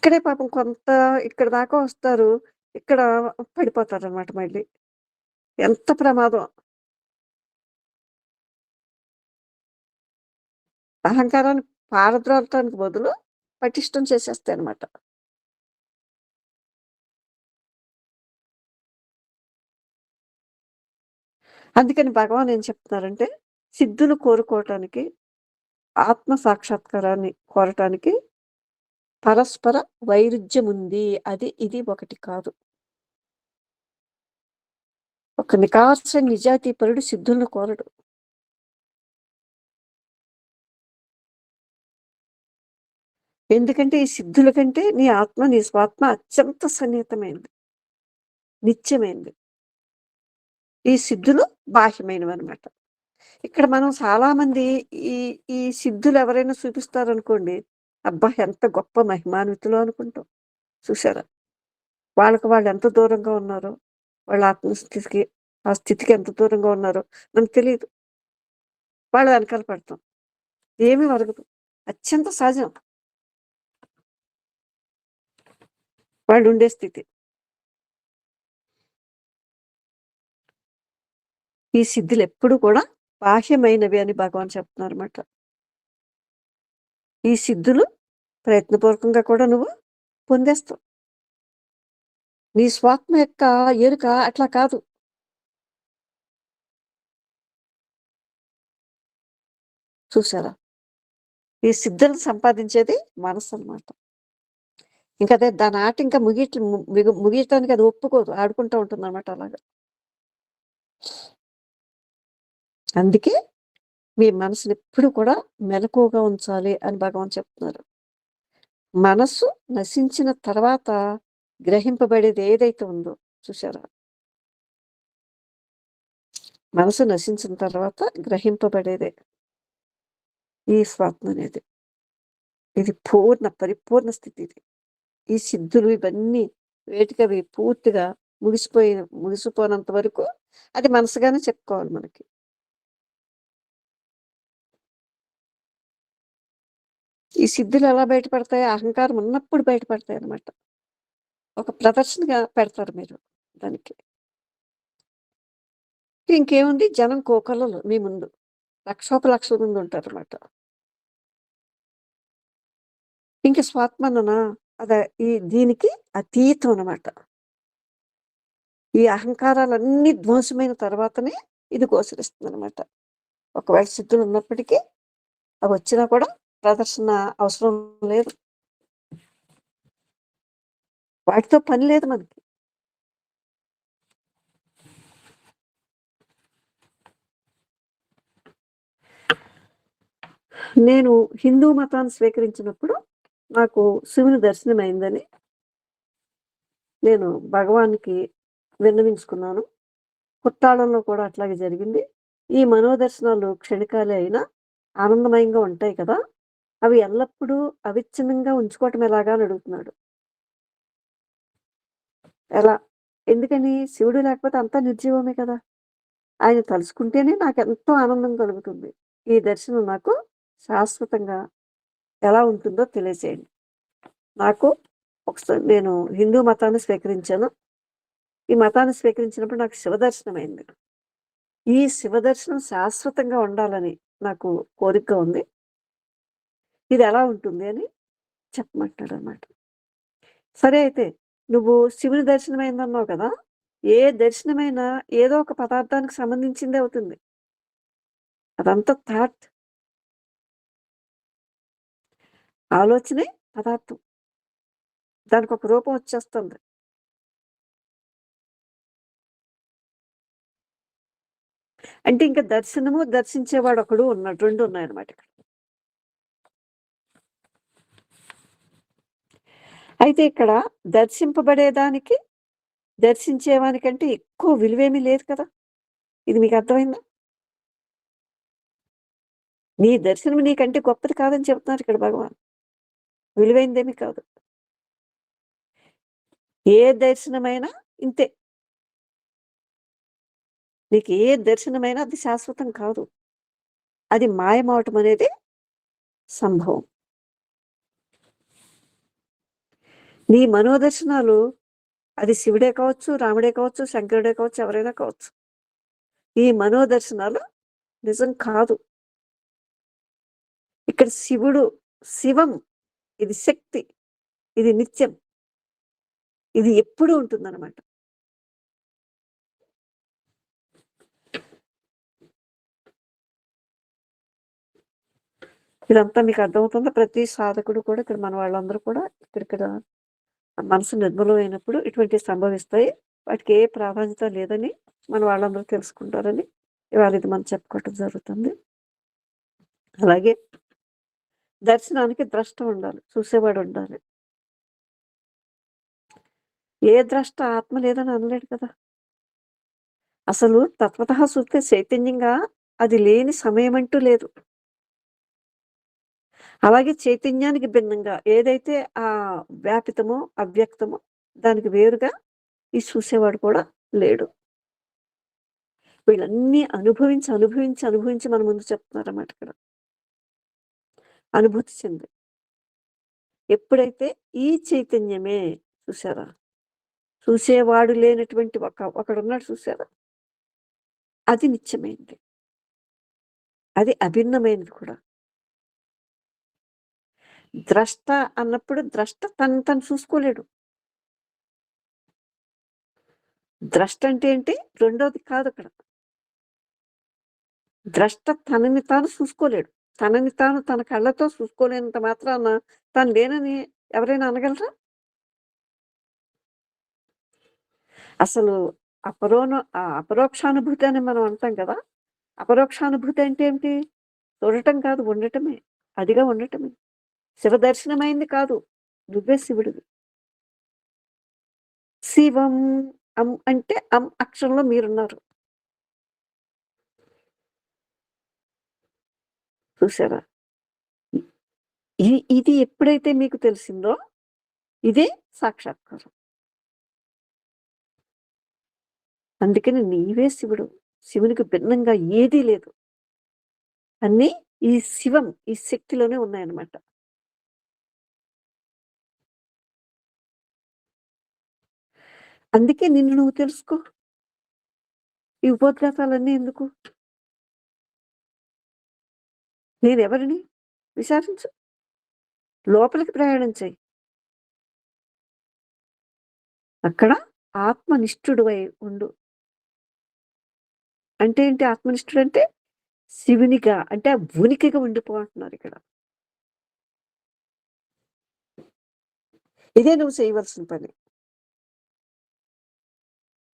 ఇక్కడే పాపం కొంత ఇక్కడ దాకా వస్తారు. ఇక్కడ పడిపోతారనమాట మళ్ళీ. ఎంత ప్రమాదం. అహంకారాన్ని పారద్రోలటానికి బదులు పటిష్టం చేసేస్తాయనమాట. అందుకని భగవాన్ ఏం చెప్తున్నారంటే, సిద్ధులు కోరుకోవటానికి, ఆత్మ సాక్షాత్కారాన్ని కోరటానికి పరస్పర వైరుధ్యముంది. అది, ఇది ఒకటి కాదు. ఒక నికార్సైన నిజాయితీపరుడు సిద్ధులను కోరడు. ఎందుకంటే ఈ సిద్ధుల కంటే నీ ఆత్మ, నీ స్వాత్మ అత్యంత సన్నిహితమైనది. నిత్యమైనది. ఈ సిద్ధులు బాహ్యమైనవన్నమాట. ఇక్కడ మనం చాలామంది ఈ ఈ సిద్ధులు ఎవరైనా చూపిస్తారనుకోండి, అబ్బా! ఎంత గొప్ప మహిమాన్వితులో అనుకుంటాం. చూసారా? వాళ్ళకి వాళ్ళు ఎంత దూరంగా ఉన్నారో, వాళ్ళ ఆత్మస్థితికి, ఆ స్థితికి ఎంత దూరంగా ఉన్నారో మనకు తెలీదు. వాళ్ళ వెనకాల పడతాం. ఏమీ ఒరగదు. అత్యంత సహజం వాళ్ళుండే స్థితి. ఈ సిద్ధులెప్పుడు కూడా బాహ్యమైనవి అని భగవాన్ చెప్తున్నారన్నమాట. ఈ సిద్ధులు ప్రయత్నపూర్వకంగా కూడా నువ్వు పొందేస్తావు. నీ స్వాత్మ యొక్క ఎరుక అట్లా కాదు. చూసారా? ఈ సిద్ధులను సంపాదించేది మనసనమాట. ఇంకదే దాని ఆట ఇంకా ముగియటానికి అది ఒప్పుకోదు. ఆడుకుంటూ ఉంటుందన్నమాట అలాగా. అందుకే మీ మనసునెప్పుడు కూడా మెలకువగా ఉంచాలి అని భగవాన్ చెప్తున్నారు. మనస్సు నశించిన తర్వాత గ్రహింపబడేది ఏదైతే ఉందో చూసారా? మనసు నశించిన తర్వాత గ్రహింపబడేదే ఈ స్వాత్మ అనేది. ఇది పరిపూర్ణ స్థితి ఇది. ఈ సిద్ధులు ఇవన్నీ వేటికవి పూర్తిగా ముగిసిపోయినంత వరకు అది మనసుగానే చెప్పుకోవాలి మనకి. ఈ సిద్ధులు ఎలా బయటపడతాయి? అహంకారం ఉన్నప్పుడు బయటపడతాయి అన్నమాట. ఒక ప్రదర్శనగా పెడతారు మీరు దానికి. ఇంకేముంది జనం కోకొల్లలు మీ ముందు. లక్షోపలక్షల మంది ఉంటారన్నమాట. ఇంక స్వాత్మననా అదే దీనికి అతీతం అన్నమాట. ఈ అహంకారాలన్నీ ధ్వంసమైన తర్వాతనే ఇది గోచరిస్తుందన్నమాట. ఒకవేళ సిద్ధులు ఉన్నప్పటికీ అవి వచ్చినా కూడా ప్రదర్శన అవసరం లేదు. వాటితో పని లేదు మనకి. నేను హిందూ మతాన్ని స్వీకరించినప్పుడు నాకు శివుని దర్శనమైందని నేను భగవాన్‌కి విన్నవించుకున్నాను. కుట్టాళంలో కూడా అట్లాగే జరిగింది. ఈ మనోదర్శనాలు క్షణికాలే అయినా ఆనందమయంగా ఉంటాయి కదా! అవి ఎల్లప్పుడూ అవిచ్ఛిన్నంగా ఉంచుకోవటం ఎలాగా అని అడుగుతున్నాడు. ఎలా? ఎందుకని? శివుడు లేకపోతే అంతా నిర్జీవమే కదా! ఆయన తలుచుకుంటేనే నాకెంతో ఆనందం కలుగుతుంది. ఈ దర్శనం నాకు శాశ్వతంగా ఎలా ఉంటుందో తెలియజేయండి. నాకు నేను హిందూ మతాన్ని స్వీకరించాను. ఈ మతాన్ని స్వీకరించినప్పుడు నాకు శివదర్శనమైంది. ఈ శివదర్శనం శాశ్వతంగా ఉండాలని నాకు కోరికగా ఉంది. ఇది ఎలా ఉంటుంది అని చెప్పమంటాడనమాట. సరే అయితే నువ్వు శివుని దర్శనమైందన్నావు కదా! ఏ దర్శనమైనా ఏదో ఒక పదార్థానికి సంబంధించిందే అవుతుంది. అదంతా థాట్. ఆలోచనే పదార్థం. దానికొక రూపం వచ్చేస్తుంది. అంటే ఇంక దర్శనము, దర్శించేవాడొకడు ఉన్నాడు. 2 ఉన్నాయన్నమాట ఇక్కడ. అయితే ఇక్కడ దర్శింపబడేదానికి, దర్శించేవానికంటే ఎక్కువ విలువేమీ లేదు కదా! ఇది మీకు అర్థమైందా? నీ దర్శనం నీకంటే గొప్పది కాదని చెప్తున్నారు ఇక్కడ భగవాన్. విలువైందేమీ కాదు. ఏ దర్శనమైనా ఇంతే. నీకు ఏ దర్శనమైనా అది శాశ్వతం కాదు. అది మాయమవటం అనేది సంభవం. నీ మనోదర్శనాలు అది శివుడే కావచ్చు, రాముడే కావచ్చు, శంకరుడే కావచ్చు, ఎవరైనా కావచ్చు. ఈ మనోదర్శనాలు నిజం కాదు. ఇక్కడ శివుడు, శివం, ఇది శక్తి, ఇది నిత్యం, ఇది ఎప్పుడూ ఉంటుందన్నమాట. ఇదంతా మీకు అర్థమవుతుందా? ప్రతి సాధకుడు కూడా ఇక్కడ మన వాళ్ళందరూ కూడా ఇక్కడ మనసు నిర్మలమైనప్పుడు ఇటువంటివి సంభవిస్తాయి. వాటికి ఏ ప్రాధాన్యత లేదని మన వాళ్ళందరూ తెలుసుకుంటారని ఇవాళ ఇది మనం చెప్పుకోవటం జరుగుతుంది. అలాగే దర్శనానికి ద్రష్ట ఉండాలి, చూసేవాడు ఉండాలి. ఏ ద్రష్ట ఆత్మ లేదని అనలేడు కదా. అసలు తత్వతః చూస్తే చైతన్యంగా అది లేని సమయం అంటూ లేదు. అలాగే చైతన్యానికి భిన్నంగా ఏదైతే ఆ వ్యాపితమో, అవ్యక్తమో దానికి వేరుగా ఈ చూసేవాడు కూడా లేడు. వీళ్ళన్నీ అనుభవించి, అనుభవించి, అనుభవించి మన ముందు చెప్తున్నారన్నమాట ఇక్కడ. అనుభూతి చెంది. ఎప్పుడైతే ఈ చైతన్యమే చూసారా? చూసేవాడు లేనటువంటి ఒకడున్నాడు చూసారా? అది నిత్యమైనది. అది అభిన్నమైనది కూడా. ద్రష్ట అన్నప్పుడు ద్రష్ట తను తను చూసుకోలేడు. ద్రష్ట అంటే ఏంటి? రెండోది కాదు అక్కడ. ద్రష్ట తనని తాను చూసుకోలేడు. తనని తాను తన కళ్ళతో చూసుకోలేనంత మాత్రాన తను లేనని ఎవరైనా అనగలరా? అసలు అపరోక్షానుభూతి అని మనం అంటాం కదా. అపరోక్షానుభూతి అంటే ఏంటి? చూడటం కాదు, ఉండటమే. అదిగా ఉండటమే. శివ దర్శనమైంది కాదు, నువ్వే శివుడివి. శివం అంటే అక్షరంలో మీరున్నారు. చూసారా? ఇది ఎప్పుడైతే మీకు తెలిసిందో ఇదే సాక్షాత్కారం. అందుకని నీవే శివుడు. శివునికి భిన్నంగా ఏదీ లేదు. అన్నీ ఈ శివం, ఈ శక్తిలోనే ఉన్నాయన్నమాట. అందుకే నిన్ను నువ్వు తెలుసుకో. ఈ ఉపోద్ఘాతాలన్నీ ఎందుకు? నేనెవరిని? విచారించు. లోపలికి ప్రయాణం చెయ్యి. అక్కడ ఆత్మనిష్ఠుడివై ఉండు. అంటే ఏంటి ఆత్మనిష్ఠుడంటే? శివునిగా అంటే ఆ ఉనికిగా ఉండిపో అంటున్నారు ఇక్కడ. ఇదే నువ్వు చేయవలసిన పని.